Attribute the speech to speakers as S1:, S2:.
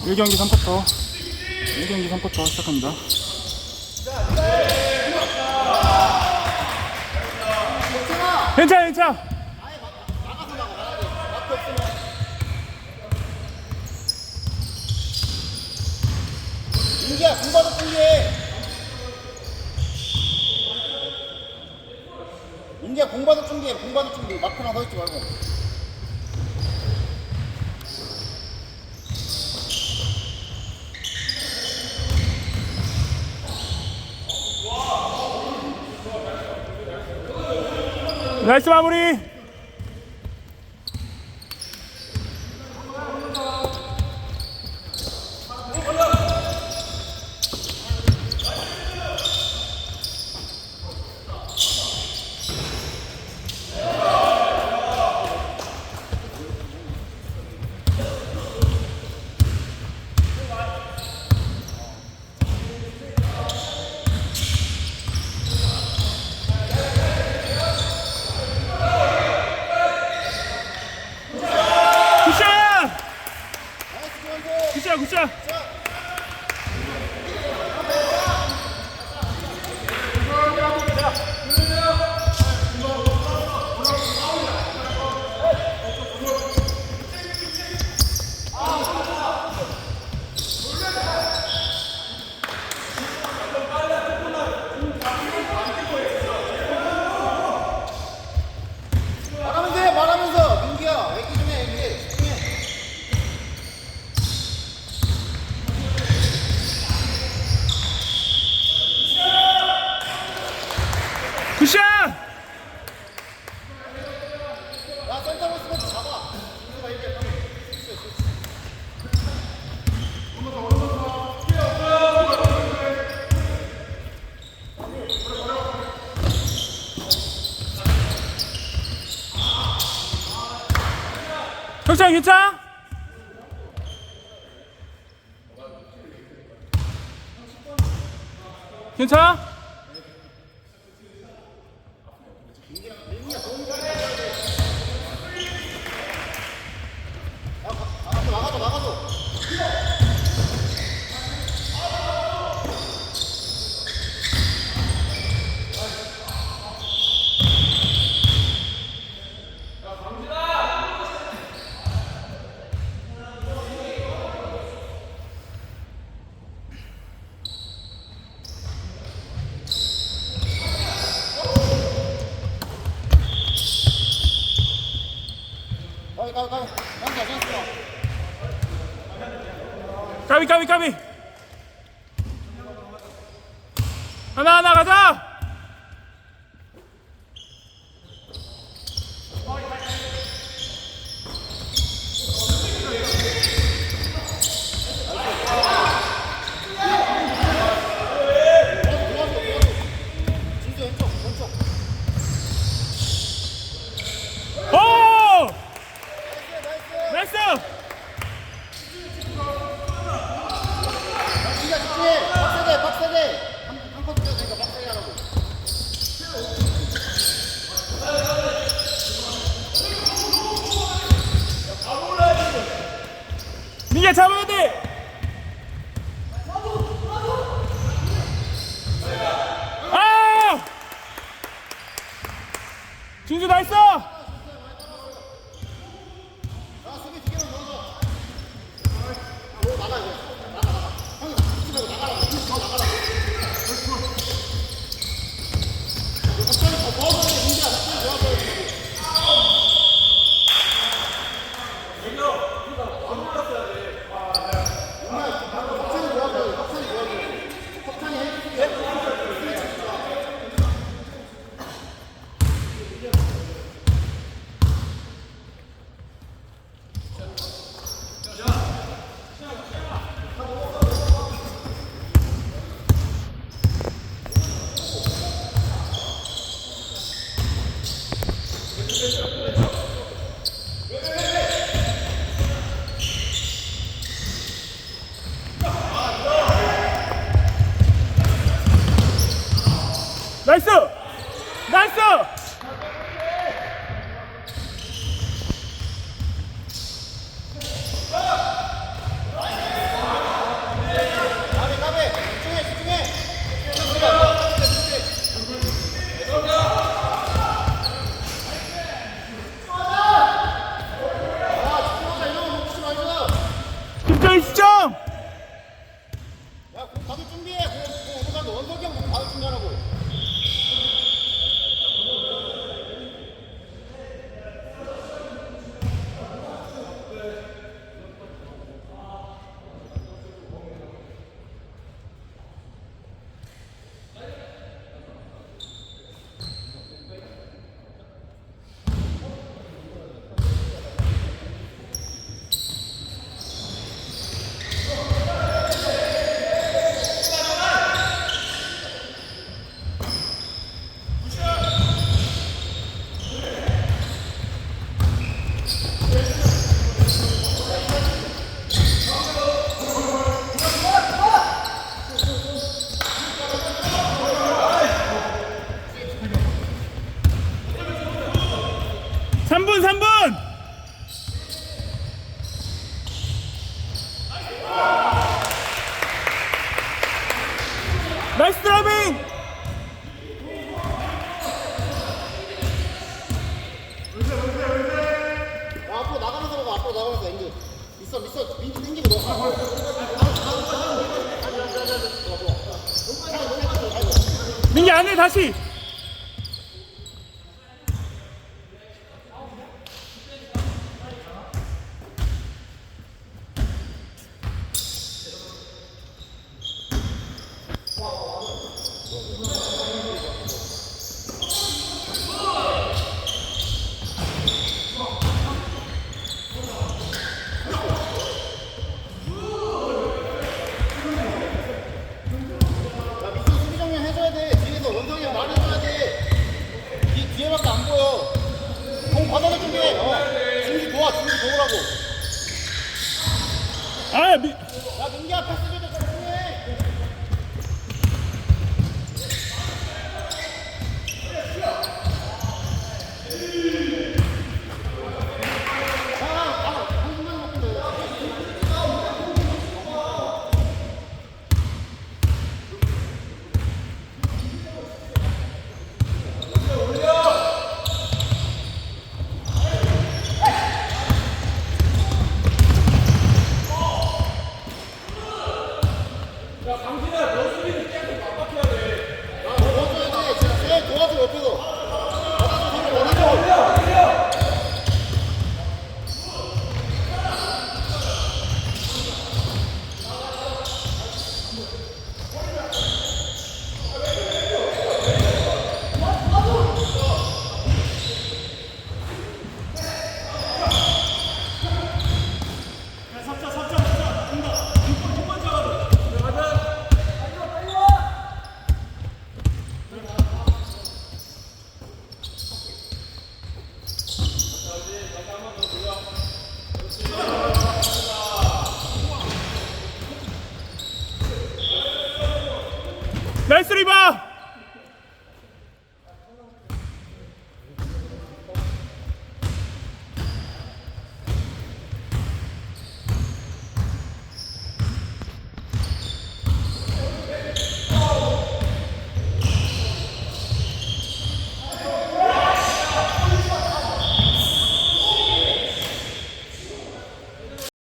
S1: 1경기 3쿼터 1경기 3쿼터 시작합니다. 괜찮아.
S2: 민기야, 공 받아 준비해. 민기야, 공 받아 준비해. 공 받아 준비. 막혀나 서 있지 말고.
S1: 나이스 마무리. 굿샷.
S2: 말하면서 민기야, 애기 좀 해, 애기. 집중해.
S1: 굿샷.
S2: 야, 센터 보스면 잡아. 민기가 이렇게 하면.
S1: 형찬 괜찮아? 괜찮아?
S2: 막아줘.
S1: 까비. 하나 가자. 오! 나이스!
S2: 민기야, 집중해. 빡세게. 한 컷 뛰어야 되니까 빡세게 하라고.
S1: 민기야 잡아야 돼! 아! 진주 나이스! 나이스! 10점 10점.
S2: 야, 공 받을 준비해. 공 어느 가도 원석이 형 받을 준비하라고.
S1: 삼분 3분. 나이스 드라이빙.
S2: 야, 앞으로 나가면서 먹어. 앞으로 나가면서 앵글. 있어. 민지 땡기고 넣어.
S1: 민기 안에 다시.
S2: 야, 민지 수비 정면 해줘야 돼. 뒤에서 원석이 형 많이 해줘야 돼. 뒤에밖에 안 보여. 공 받아낼 준비해. 중지 도와라고.
S1: 아
S2: 야, 민기야 패스 줘.